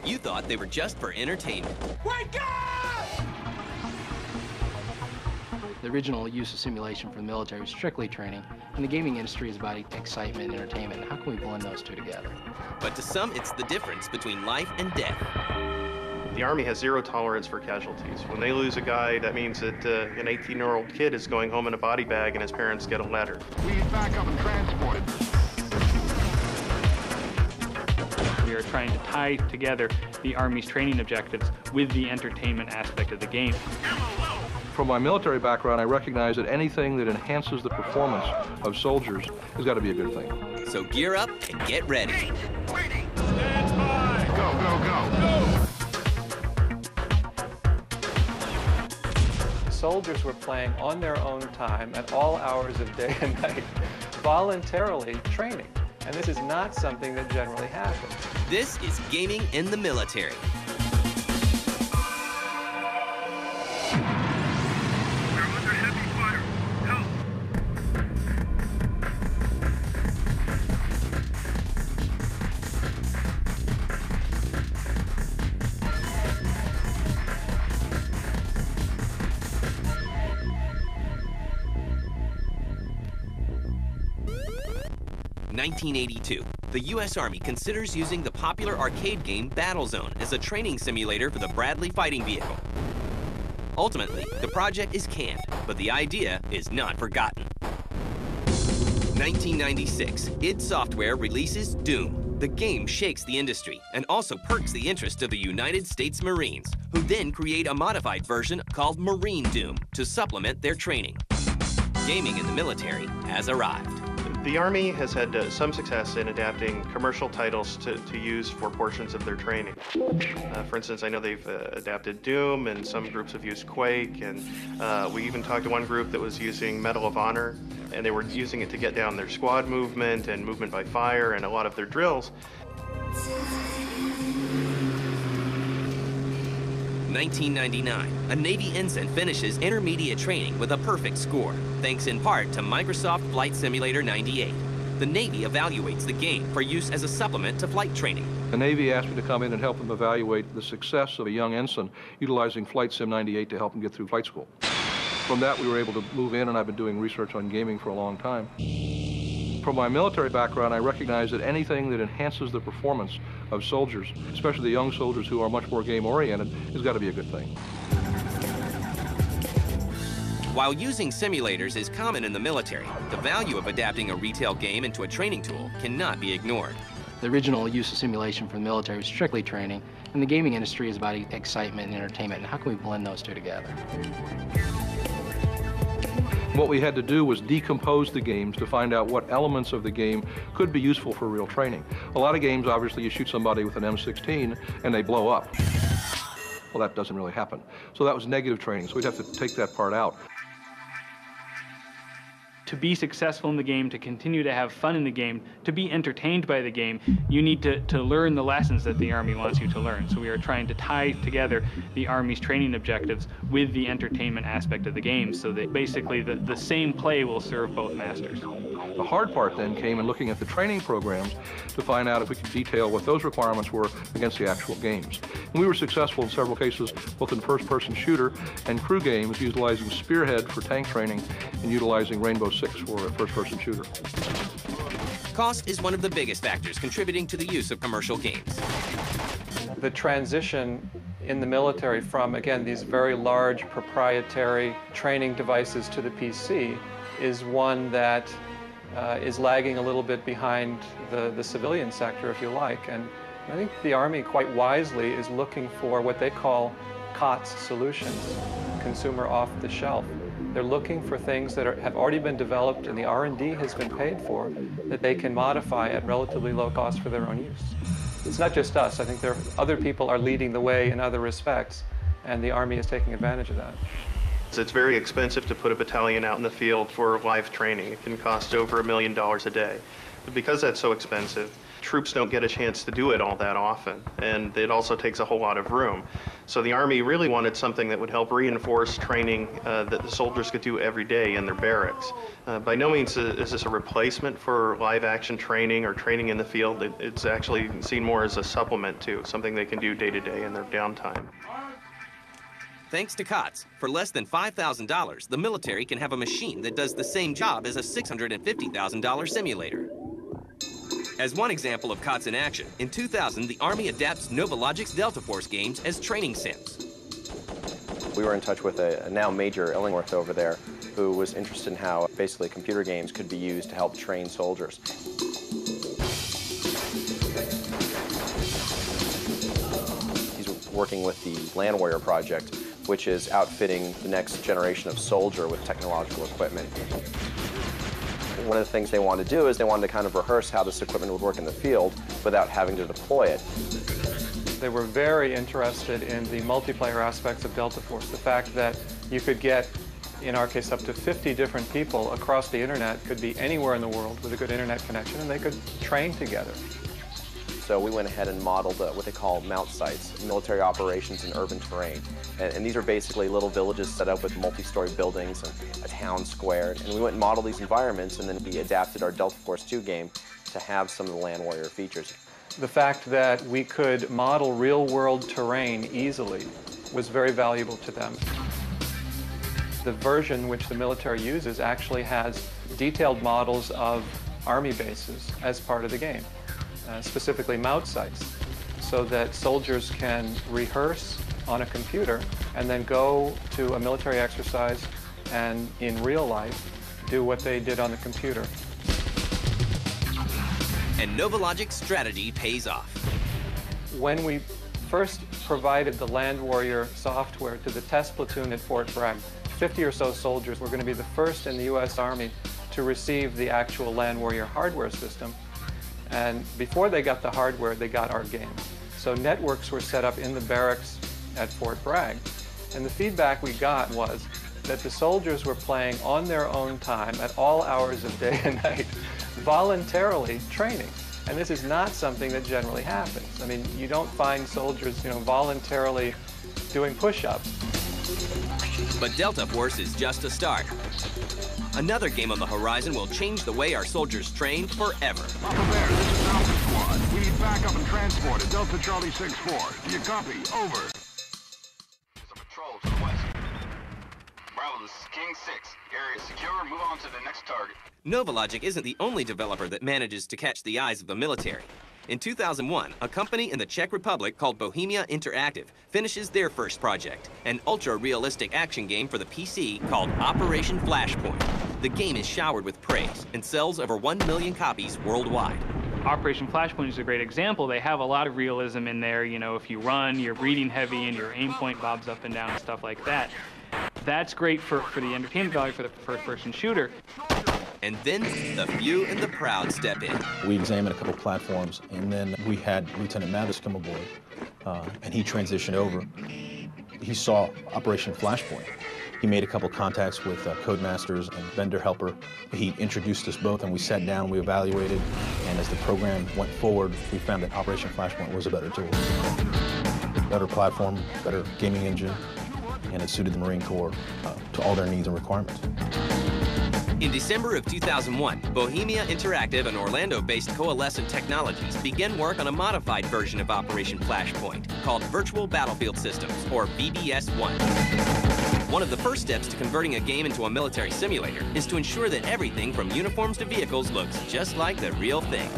but you thought they were just for entertainment. Wake up! The original use of simulation for the military was strictly training, and the gaming industry is about excitement and entertainment. How can we blend those two together? But to some, it's the difference between life and death. The Army has zero tolerance for casualties. When they lose a guy, that means that an 18-year-old kid is going home in a body bag and his parents get a letter. We need backup and transport. We are trying to tie together the Army's training objectives with the entertainment aspect of the game. From my military background, I recognize that anything that enhances the performance of soldiers has got to be a good thing. So gear up and get ready. Stand by! Go, go, go! Soldiers were playing on their own time at all hours of day and night, voluntarily training. And this is not something that generally happens. This is gaming in the military. 1982, the U.S. Army considers using the popular arcade game Battlezone as a training simulator for the Bradley fighting vehicle. Ultimately, the project is canned, but the idea is not forgotten. 1996, id Software releases Doom. The game shakes the industry and also perks the interest of the United States Marines, who then create a modified version called Marine Doom to supplement their training. Gaming in the military has arrived. The Army has had some success in adapting commercial titles to use for portions of their training. For instance, I know they've adapted Doom, and some groups have used Quake, and we even talked to one group that was using Medal of Honor, and they were using it to get down their squad movement and movement by fire and a lot of their drills. 1999, a Navy ensign finishes intermediate training with a perfect score, thanks in part to Microsoft Flight Simulator 98. The Navy evaluates the game for use as a supplement to flight training. The Navy asked me to come in and help them evaluate the success of a young ensign utilizing Flight Sim 98 to help him get through flight school. From that, we were able to move in, and I've been doing research on gaming for a long time. From my military background, I recognize that anything that enhances the performance of soldiers, especially the young soldiers who are much more game-oriented, has got to be a good thing. While using simulators is common in the military, the value of adapting a retail game into a training tool cannot be ignored. The original use of simulation for the military was strictly training, and the gaming industry is about excitement and entertainment. And how can we blend those two together? What we had to do was decompose the games to find out what elements of the game could be useful for real training. A lot of games, obviously, you shoot somebody with an M16 and they blow up. Well, that doesn't really happen. So that was negative training, so we'd have to take that part out. To be successful in the game, to continue to have fun in the game, to be entertained by the game, you need to learn the lessons that the Army wants you to learn. So we are trying to tie together the Army's training objectives with the entertainment aspect of the game, so that basically the same play will serve both masters. The hard part then came in looking at the training programs to find out if we could detail what those requirements were against the actual games. And we were successful in several cases, both in first-person shooter and crew games, utilizing Spearhead for tank training and utilizing Rainbow Six for a first-person shooter. Cost is one of the biggest factors contributing to the use of commercial games. The transition in the military from, again, these very large proprietary training devices to the PC is one that is lagging a little bit behind the civilian sector, if you like. And I think the Army, quite wisely, is looking for what they call COTS solutions, consumer off-the-shelf. They're looking for things that have already been developed and the R&D has been paid for that they can modify at relatively low cost for their own use. It's not just us. I think other people are leading the way in other respects, and the Army is taking advantage of that. It's very expensive to put a battalion out in the field for live training. It can cost over $1 million a day. But because that's so expensive, troops don't get a chance to do it all that often, and it also takes a whole lot of room. So the Army really wanted something that would help reinforce training that the soldiers could do every day in their barracks. By no means is this a replacement for live action training or training in the field. It's actually seen more as a supplement to something they can do day to day in their downtime. Thanks to COTS, for less than $5,000, the military can have a machine that does the same job as a $650,000 simulator. As one example of COTS in action, in 2000, the Army adapts Novologic's Delta Force games as training sims. We were in touch with a now Major Illingworth over there who was interested in how basically computer games could be used to help train soldiers. He's working with the Land Warrior Project, which is outfitting the next generation of soldier with technological equipment. One of the things they wanted to do is they wanted to kind of rehearse how this equipment would work in the field without having to deploy it. They were very interested in the multiplayer aspects of Delta Force. The fact that you could get, in our case, up to 50 different people across the internet, could be anywhere in the world with a good internet connection, and they could train together. So we went ahead and modeled what they call mount sites, military operations in urban terrain. And these are basically little villages set up with multi-story buildings and a town square. And we went and modeled these environments, and then we adapted our Delta Force 2 game to have some of the Land Warrior features. The fact that we could model real-world terrain easily was very valuable to them. The version which the military uses actually has detailed models of Army bases as part of the game. Specifically mount sites, so that soldiers can rehearse on a computer and then go to a military exercise and in real life do what they did on the computer. And Novologic's strategy pays off. When we first provided the Land Warrior software to the test platoon at Fort Bragg, 50 or so soldiers were going to be the first in the U.S. Army to receive the actual Land Warrior hardware system. And before they got the hardware, they got our game. So networks were set up in the barracks at Fort Bragg. And the feedback we got was that the soldiers were playing on their own time at all hours of day and night, voluntarily training. And this is not something that generally happens. I mean, you don't find soldiers, voluntarily doing push-ups. But Delta Force is just a start. Another game on the horizon will change the way our soldiers train forever. Papa Bear, this is Alpha Squad. We need backup and transport at Delta Charlie 6-4. Do you copy? Over. There's a patrol to the west. Bravo, this is King 6. Area secure. Move on to the next target. Novologic isn't the only developer that manages to catch the eyes of the military. In 2001, a company in the Czech Republic called Bohemia Interactive finishes their first project, an ultra-realistic action game for the PC called Operation Flashpoint. The game is showered with praise and sells over 1 million copies worldwide. Operation Flashpoint is a great example. They have a lot of realism in there. If you run, you're breathing heavy and your aim point bobs up and down and stuff like that. That's great for the entertainment value for the first-person shooter. And then the few and the proud step in. We examined a couple platforms, and then we had Lieutenant Mathis come aboard, and he transitioned over. He saw Operation Flashpoint. He made a couple contacts with Codemasters and vendor helper. He introduced us both, and we sat down, we evaluated, and as the program went forward, we found that Operation Flashpoint was a better tool. Better platform, better gaming engine, and it suited the Marine Corps to all their needs and requirements. In December of 2001, Bohemia Interactive and Orlando-based Coalescent Technologies began work on a modified version of Operation Flashpoint called Virtual Battlefield Systems, or VBS-1. One of the first steps to converting a game into a military simulator is to ensure that everything from uniforms to vehicles looks just like the real thing.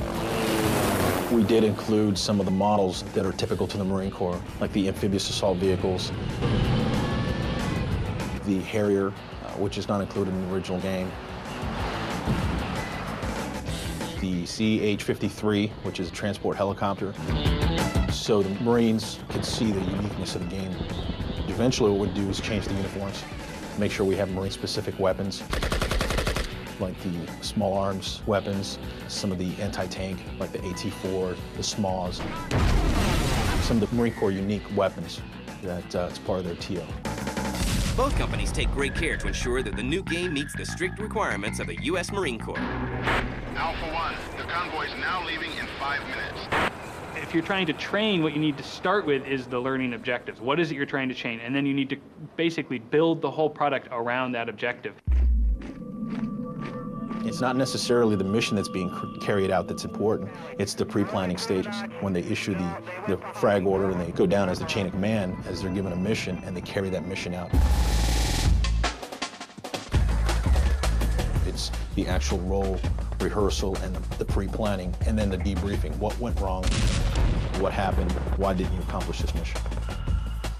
We did include some of the models that are typical to the Marine Corps, like the amphibious assault vehicles, the Harrier, which is not included in the original game, the CH-53, which is a transport helicopter, so the Marines could see the uniqueness of the game. Eventually what we'd do is change the uniforms, make sure we have Marine-specific weapons, like the small arms weapons, some of the anti-tank, like the AT-4, the SMAWs, some of the Marine Corps unique weapons that it's part of their TO. Both companies take great care to ensure that the new game meets the strict requirements of the U.S. Marine Corps. Alpha 1, the convoy is now leaving in 5 minutes. If you're trying to train, what you need to start with is the learning objectives. What is it you're trying to train? And then you need to basically build the whole product around that objective. It's not necessarily the mission that's being carried out that's important. It's the pre-planning stages. When they issue the frag order and they go down as the chain of command as they're given a mission and they carry that mission out. It's the actual role rehearsal and the pre-planning and then the debriefing. What went wrong? What happened? Why didn't you accomplish this mission?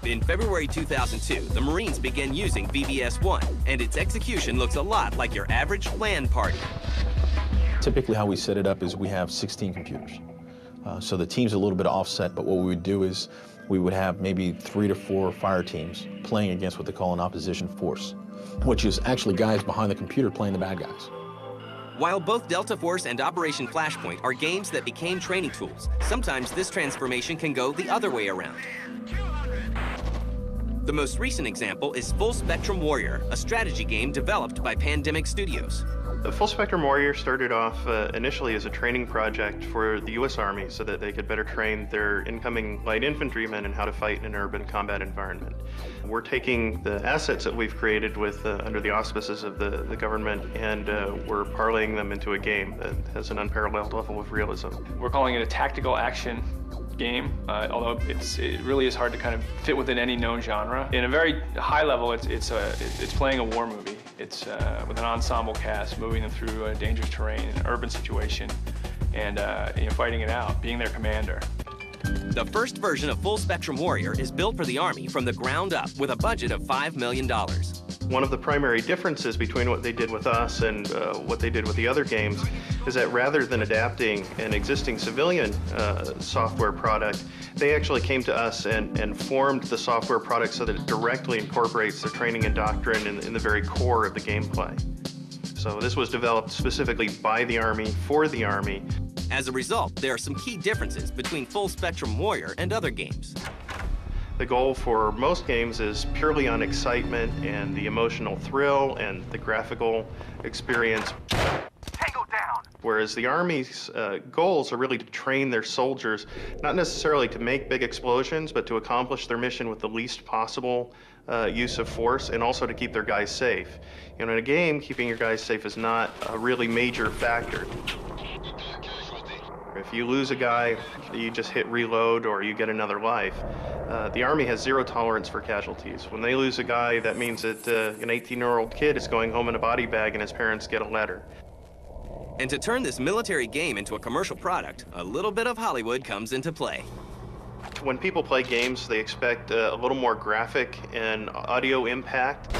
In February 2002, the Marines began using VBS-1, and its execution looks a lot like your average LAN party. Typically how we set it up is we have 16 computers. So the team's a little bit offset, but what we would do is we would have maybe 3 to 4 fire teams playing against what they call an opposition force, which is actually guys behind the computer playing the bad guys. While both Delta Force and Operation Flashpoint are games that became training tools, sometimes this transformation can go the other way around. The most recent example is Full Spectrum Warrior, a strategy game developed by Pandemic Studios. The Full Spectrum Warrior started off initially as a training project for the U.S. Army so that they could better train their incoming light infantrymen in how to fight in an urban combat environment. We're taking the assets that we've created with under the auspices of the government and we're parlaying them into a game that has an unparalleled level of realism. We're calling it a tactical action game, although it really is hard to kind of fit within any known genre. In a very high level, it's playing a war movie. It's with an ensemble cast, moving them through a dangerous terrain, an urban situation, and fighting it out, being their commander. The first version of Full Spectrum Warrior is built for the Army from the ground up with a budget of $5 million. One of the primary differences between what they did with us and what they did with the other games is that rather than adapting an existing civilian software product, they actually came to us and formed the software product so that it directly incorporates their training and doctrine in the very core of the gameplay. So this was developed specifically by the Army, for the Army. As a result, there are some key differences between Full Spectrum Warrior and other games. The goal for most games is purely on excitement and the emotional thrill and the graphical experience. Tango down! Whereas the Army's goals are really to train their soldiers, not necessarily to make big explosions, but to accomplish their mission with the least possible use of force and also to keep their guys safe. You know, in a game, keeping your guys safe is not a really major factor. If you lose a guy, you just hit reload or you get another life. The Army has zero tolerance for casualties. When they lose a guy, that means that an 18-year-old kid is going home in a body bag and his parents get a letter. And to turn this military game into a commercial product, a little bit of Hollywood comes into play. When people play games, they expect a little more graphic and audio impact,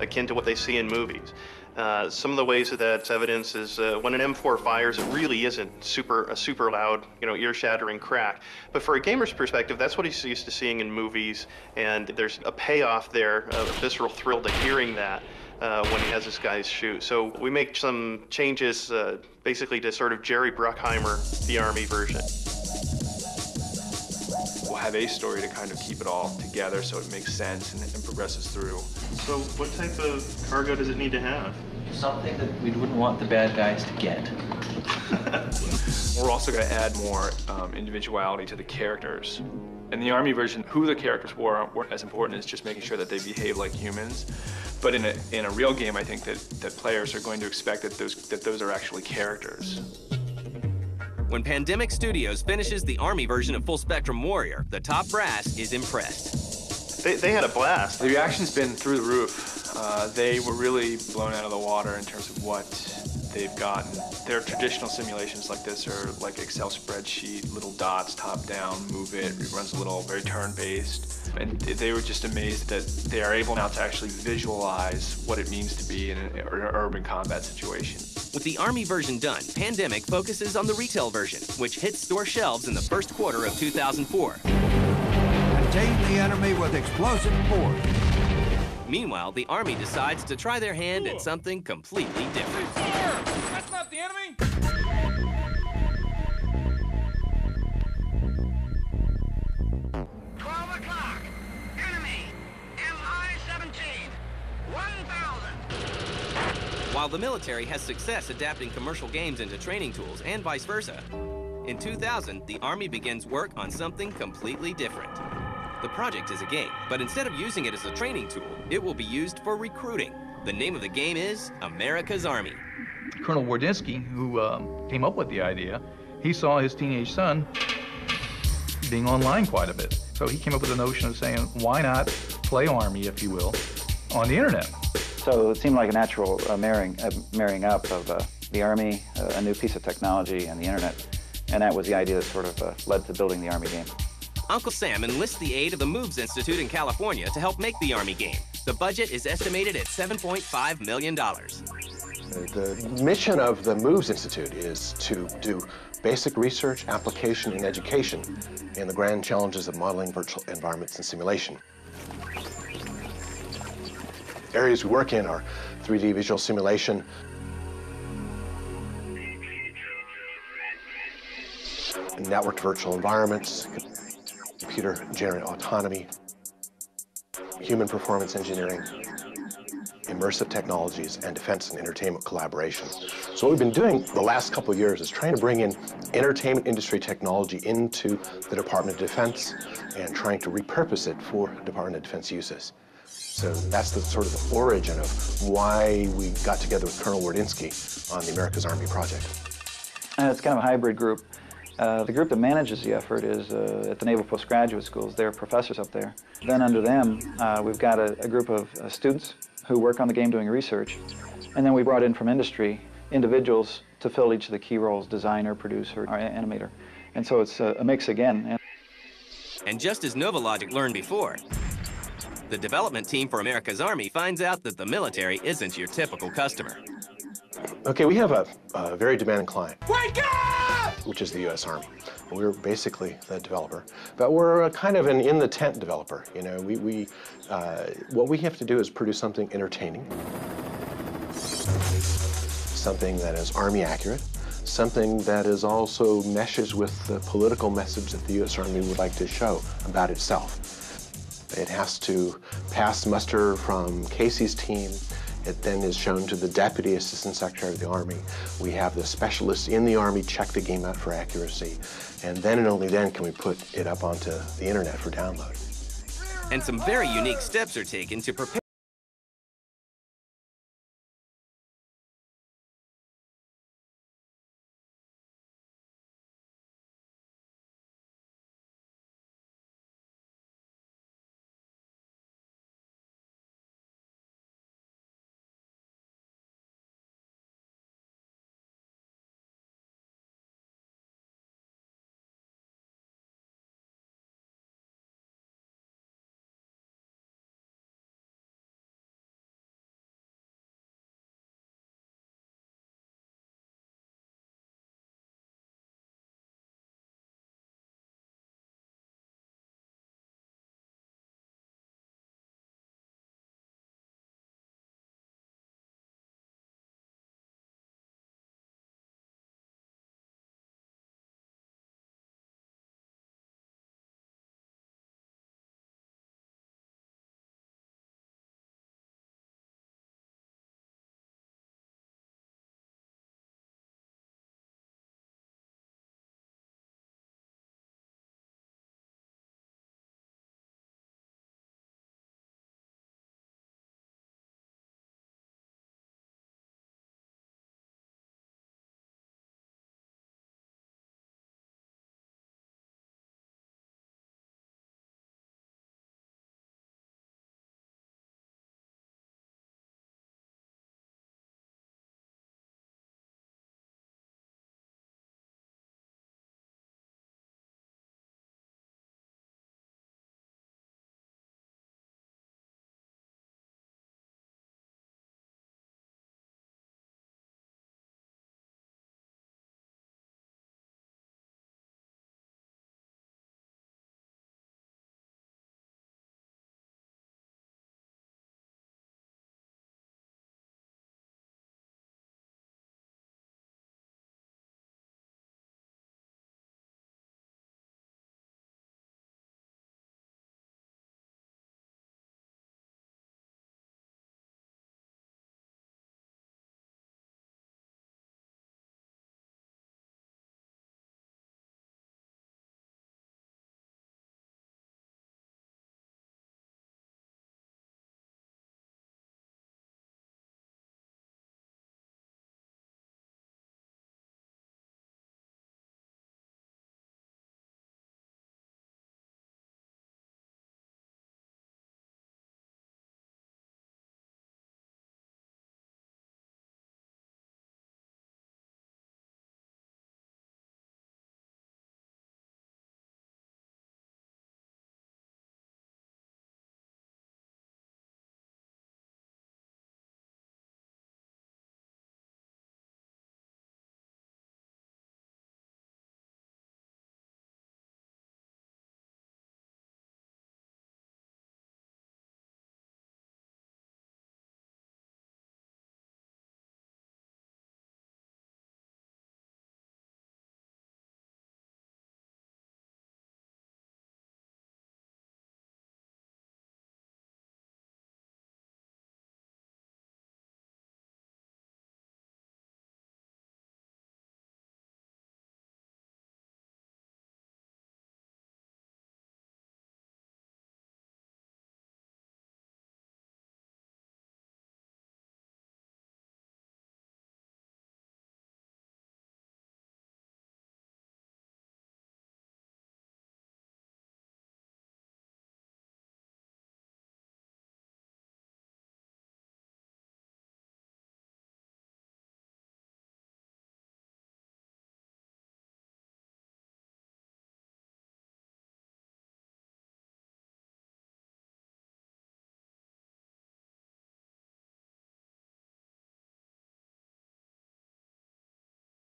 akin to what they see in movies. Some of the ways that that's evidence is when an M4 fires, it really isn't a super loud, ear-shattering crack. But for a gamer's perspective, that's what he's used to seeing in movies, and there's a payoff there, a visceral thrill to hearing that when he has his guys shoot. So we make some changes basically to sort of Jerry Bruckheimer, the Army version. We'll have a story to kind of keep it all together so it makes sense and progresses through. So what type of cargo does it need to have? Something that we wouldn't want the bad guys to get. We're also going to add more individuality to the characters. In the Army version, who the characters weren't as important as just making sure that they behave like humans. But in a real game, I think that players are going to expect that those are actually characters. When Pandemic Studios finishes the Army version of Full Spectrum Warrior, the top brass is impressed. They had a blast. The reaction's been through the roof. They were really blown out of the water in terms of what they've gotten. Their traditional simulations like this are like Excel spreadsheet, little dots, top down, move it runs a little, very turn-based. And they were just amazed that they are able now to actually visualize what it means to be in an urban combat situation. With the Army version done, Pandemic focuses on the retail version, which hits store shelves in the first quarter of 2004. Contain the enemy with explosive force. Meanwhile, the Army decides to try their hand at something completely different. That's not the enemy! 12 o'clock. Enemy. MI-17. 1,000. While the military has success adapting commercial games into training tools and vice versa, in 2000, the Army begins work on something completely different. The project is a game, but instead of using it as a training tool, it will be used for recruiting. The name of the game is America's Army. Colonel Wardinsky, who came up with the idea, he saw his teenage son being online quite a bit. So he came up with the notion of saying, why not play Army, if you will, on the internet? So it seemed like a natural marrying up of the Army, a new piece of technology, and the internet. And that was the idea that sort of led to building the Army game. Uncle Sam enlists the aid of the Moves Institute in California to help make the Army game. The budget is estimated at $7.5 million. The mission of the Moves Institute is to do basic research, application, and education in the grand challenges of modeling virtual environments and simulation. Areas we work in are 3D visual simulation, networked virtual environments, computer-generated autonomy, human performance engineering, immersive technologies, and defense and entertainment collaboration. So what we've been doing the last couple of years is trying to bring in entertainment industry technology into the Department of Defense and trying to repurpose it for Department of Defense uses. So that's the sort of the origin of why we got together with Colonel Wardinsky on the America's Army project. It's kind of a hybrid group. The group that manages the effort is at the Naval Postgraduate Schools. They're professors up there. Then under them, we've got a group of students who work on the game doing research. And then we brought in from industry individuals to fill each of the key roles, designer, producer, or animator. And so it's a mix again. And just as NovaLogic learned before, the development team for America's Army finds out that the military isn't your typical customer. Okay, we have a very demanding client. Wake up! Which is the U.S. Army. We're basically the developer, but we're kind of an in-the-tent developer. You know, what we have to do is produce something entertaining, something that is Army accurate, something that is also meshes with the political message that the U.S. Army would like to show about itself. It has to pass muster from Casey's team. It then is shown to the Deputy Assistant Secretary of the Army. We have the specialists in the Army check the game out for accuracy, and then and only then can we put it up onto the internet for download. And some very unique steps are taken to prepare